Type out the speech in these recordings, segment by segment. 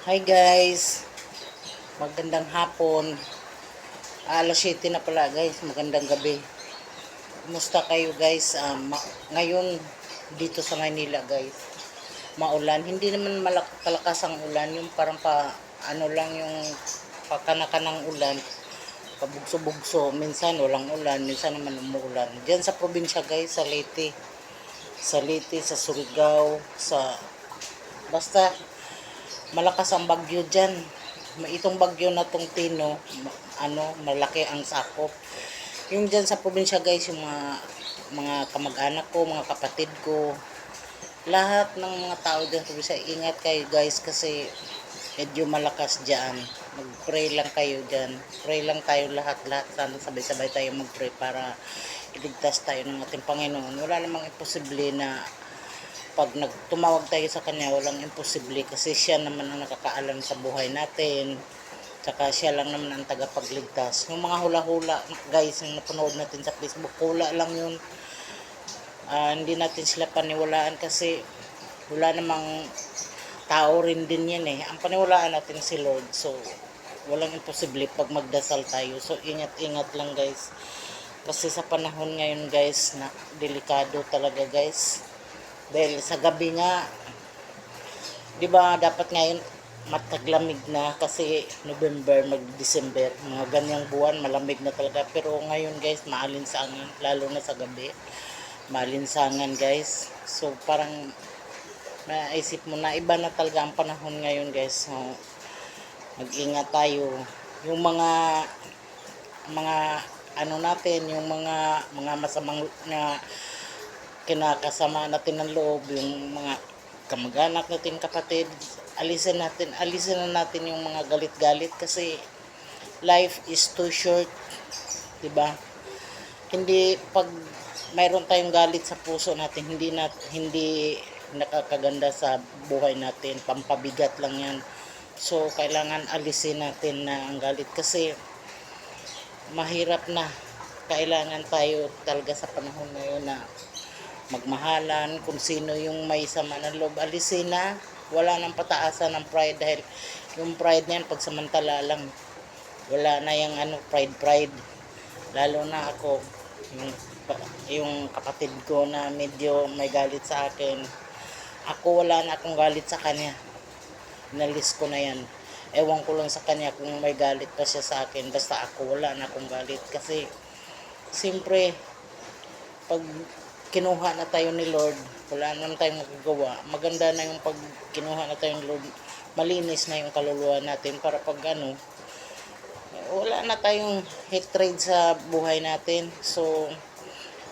Hi guys, magandang hapon. Alas 7 na pala guys, magandang gabi. Kumusta kayo guys? Ngayon dito sa Maynila guys, maulan. Hindi naman kalakas ang ulan, yung parang ano lang yung pakana-kanang ulan. Pabugso-bugso, minsan walang ulan, minsan naman umuulan. Diyan sa probinsya guys, sa Leyte. Sa Leyte, sa Surigao, basta malakas ang bagyo dyan. Itong bagyo na tong Tino, malaki ang sakop. Yung dyan sa probinsya guys, yung mga kamag-anak ko, mga kapatid ko, lahat ng mga tao dyan sa probinsya, ingat kayo guys kasi medyo malakas dyan. Mag-pray lang kayo dyan. Pray lang tayo lahat. Sana sabay-sabay tayo mag-pray para iligtas tayo ng ating Panginoon. Wala namang imposible na pag tumawag tayo sa kanya, walang imposible kasi siya naman ang nakakaalam sa buhay natin. Tsaka siya lang naman ang tagapagligtas. Yung mga hula-hula guys, yung napanood natin sa Facebook, hula lang yun. Hindi natin sila paniwalaan kasi wala namang tao rin din yan eh. Ang paniwalaan natin si Lord. So, walang imposible pag magdasal tayo. So, ingat-ingat lang guys. Kasi sa panahon ngayon guys, na delikado talaga guys. Dahil sa gabi nga, 'di ba dapat ngayon mataglamig na kasi November, mag-December, mga ganyang buwan malamig na talaga. Pero ngayon guys, maalinsangan lalo na sa gabi. Maalinsangan guys. So parang naisip mo na iba na talaga ang panahon ngayon guys. So, mag-ingat tayo. Yung mga ano natin, yung mga masamang na kinakasama natin ng loob, yung mga kamag-anak natin, kapatid, alisin na natin yung mga galit-galit kasi life is too short, 'di ba? Hindi pag mayroon tayong galit sa puso natin, hindi nakakaganda sa buhay natin, pampabigat lang 'yan. So kailangan alisin natin na ang galit kasi mahirap na. Kailangan tayo talaga sa panahon ngayon na magmahalan, kung sino yung may sama ng loob, alisin na. Wala nang pataasan ng pride dahil yung pride na yan, pagsamantala lang. Wala na yung pride. Lalo na ako, yung kapatid ko na medyo may galit sa akin. Ako wala na akong galit sa kanya. Inalis ko na yan. Ewan ko lang sa kanya kung may galit pa siya sa akin. Basta ako wala na akong galit. Kasi, siyempre, pag kinuha na tayo ni Lord, wala naman tayong magagawa. Maganda na yung pag kinuha na tayo ni Lord, malinis na yung kaluluwa natin para pag wala na tayong hatred sa buhay natin. So,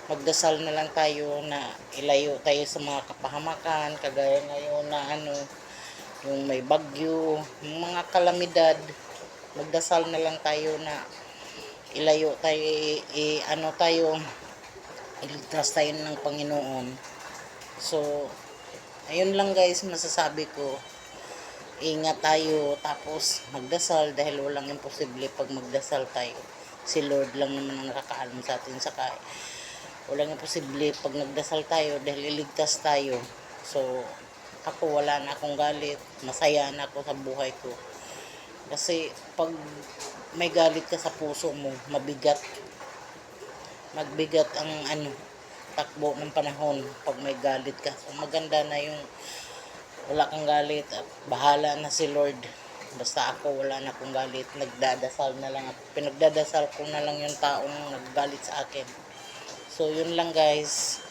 magdasal na lang tayo na ilayo tayo sa mga kapahamakan, kagaya ngayon na yung may bagyo, yung mga kalamidad. Magdasal na lang tayo na ilayo tayo, iligtas tayo ng Panginoon. So, ayun lang guys, masasabi ko. Ingat tayo, tapos magdasal dahil walang imposible pag magdasal tayo. Si Lord lang naman ang nakakaalam sa atin. Saka, walang imposible pag nagdasal tayo dahil iligtas tayo. So, ako wala na akong galit. Masaya na ako sa buhay ko. Kasi, pag may galit ka sa puso mo, magbigat ang takbo ng panahon pag may galit ka. So maganda na yung wala kang galit, bahala na si Lord. Basta ako wala na akong galit, nagdadasal na lang ako. Pinagdadasal ko na lang yung taong naggalit sa akin. So yun lang guys.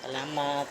Salamat.